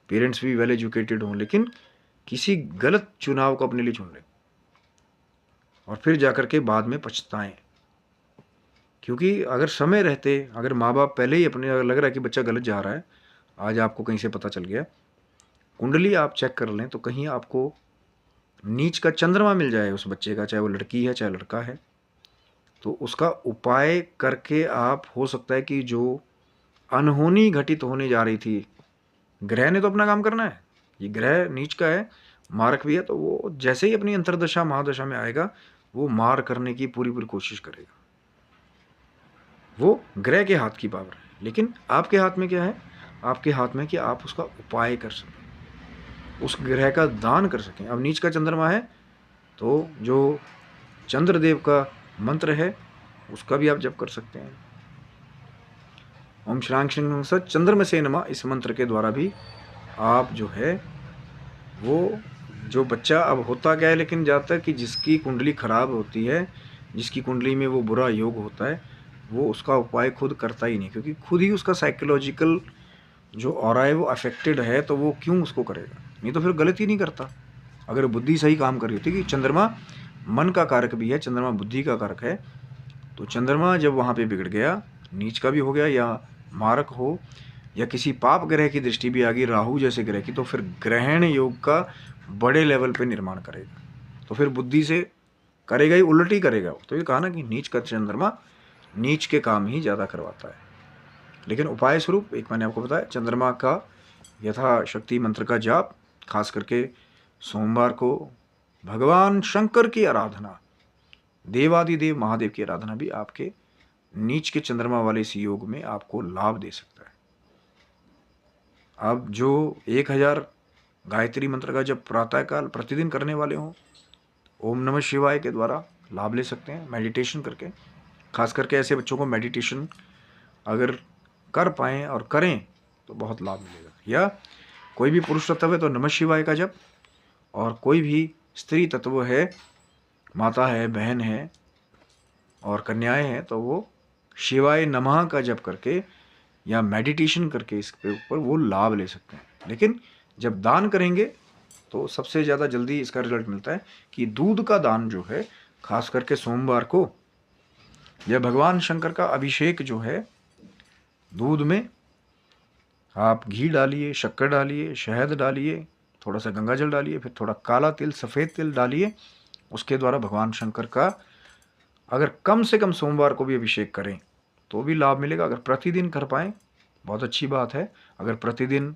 Parents भी well educated हों, लेकिन किसी गलत चुनाव को अपने लिए चुन लें और फिर जाकर के बाद में पछताएं। क्योंकि अगर समय रहते, अगर माँ बाप पहले ही अपने, अगर लग रहा है कि बच्चा गलत जा रहा है, आज आपको कहीं से पता चल गया, कुंडली आप चेक कर लें तो कहीं आपको नीच का चंद्रमा मिल जाए उस बच्चे का, चाहे वो लड़की है चाहे लड़का है, तो उसका उपाय करके आप, हो सकता है कि जो अनहोनी घटित होने जा रही थी, ग्रह ने तो अपना काम करना है, ये ग्रह नीच का है, मारक भी है, तो वो जैसे ही अपनी अंतरदशा महादशा में आएगा वो मार करने की पूरी पूरी कोशिश करेगा। वो ग्रह के हाथ की पावर है, लेकिन आपके हाथ में क्या है? आपके हाथ में कि आप उसका उपाय कर सकें, उस ग्रह का दान कर सकें। अब नीच का चंद्रमा है तो जो चंद्रदेव का मंत्र है उसका भी आप जप कर सकते हैं। ओम श्रांग श्रींग सच चंद्रमा से नमः, इस मंत्र के द्वारा भी आप जो है वो जो बच्चा, अब होता क्या है, लेकिन ज़्यादातर कि जिसकी कुंडली खराब होती है, जिसकी कुंडली में वो बुरा योग होता है, वो उसका उपाय खुद करता ही नहीं, क्योंकि खुद ही उसका साइकोलॉजिकल जो ऑरा है वो अफेक्टेड है, तो वो क्यों उसको करेगा? नहीं तो फिर गलत ही नहीं करता। अगर बुद्धि सही काम कर रही होती, कि चंद्रमा मन का कारक भी है, चंद्रमा बुद्धि का कारक है, तो चंद्रमा जब वहाँ पे बिगड़ गया, नीच का भी हो गया या मारक हो, या किसी पाप ग्रह की दृष्टि भी आ गई, राहु जैसे ग्रह की, तो फिर ग्रहण योग का बड़े लेवल पे निर्माण करेगा, तो फिर बुद्धि से करेगा ही, उल्ट ही करेगा। तो ये कहा ना कि नीच का चंद्रमा नीच के काम ही ज़्यादा करवाता है। लेकिन उपाय स्वरूप एक मैंने आपको बताया, चंद्रमा का यथाशक्ति मंत्र का जाप, खास करके सोमवार को भगवान शंकर की आराधना, देवादिदेव महादेव की आराधना भी आपके नीच के चंद्रमा वाले इस योग में आपको लाभ दे सकता है। आप जो 1000 गायत्री मंत्र का जब प्रातःकाल प्रतिदिन करने वाले हों, ओम नमः शिवाय के द्वारा लाभ ले सकते हैं मेडिटेशन करके। खास करके ऐसे बच्चों को मेडिटेशन अगर कर पाएँ और करें तो बहुत लाभ मिलेगा। या कोई भी पुरुष तत्व है तो नमः शिवाय का जप, और कोई भी स्त्री तत्व है, माता है, बहन है और कन्याएं हैं, तो वो शिवाय नमः का जप करके या मेडिटेशन करके इसके ऊपर वो लाभ ले सकते हैं। लेकिन जब दान करेंगे तो सबसे ज़्यादा जल्दी इसका रिजल्ट मिलता है कि दूध का दान जो है, खास करके सोमवार को, या भगवान शंकर का अभिषेक जो है, दूध में आप घी डालिए, शक्कर डालिए, शहद डालिए, थोड़ा सा गंगा जल डालिए, फिर थोड़ा काला तिल, सफ़ेद तिल डालिए, उसके द्वारा भगवान शंकर का अगर कम से कम सोमवार को भी अभिषेक करें तो भी लाभ मिलेगा। अगर प्रतिदिन कर पाएँ बहुत अच्छी बात है, अगर प्रतिदिन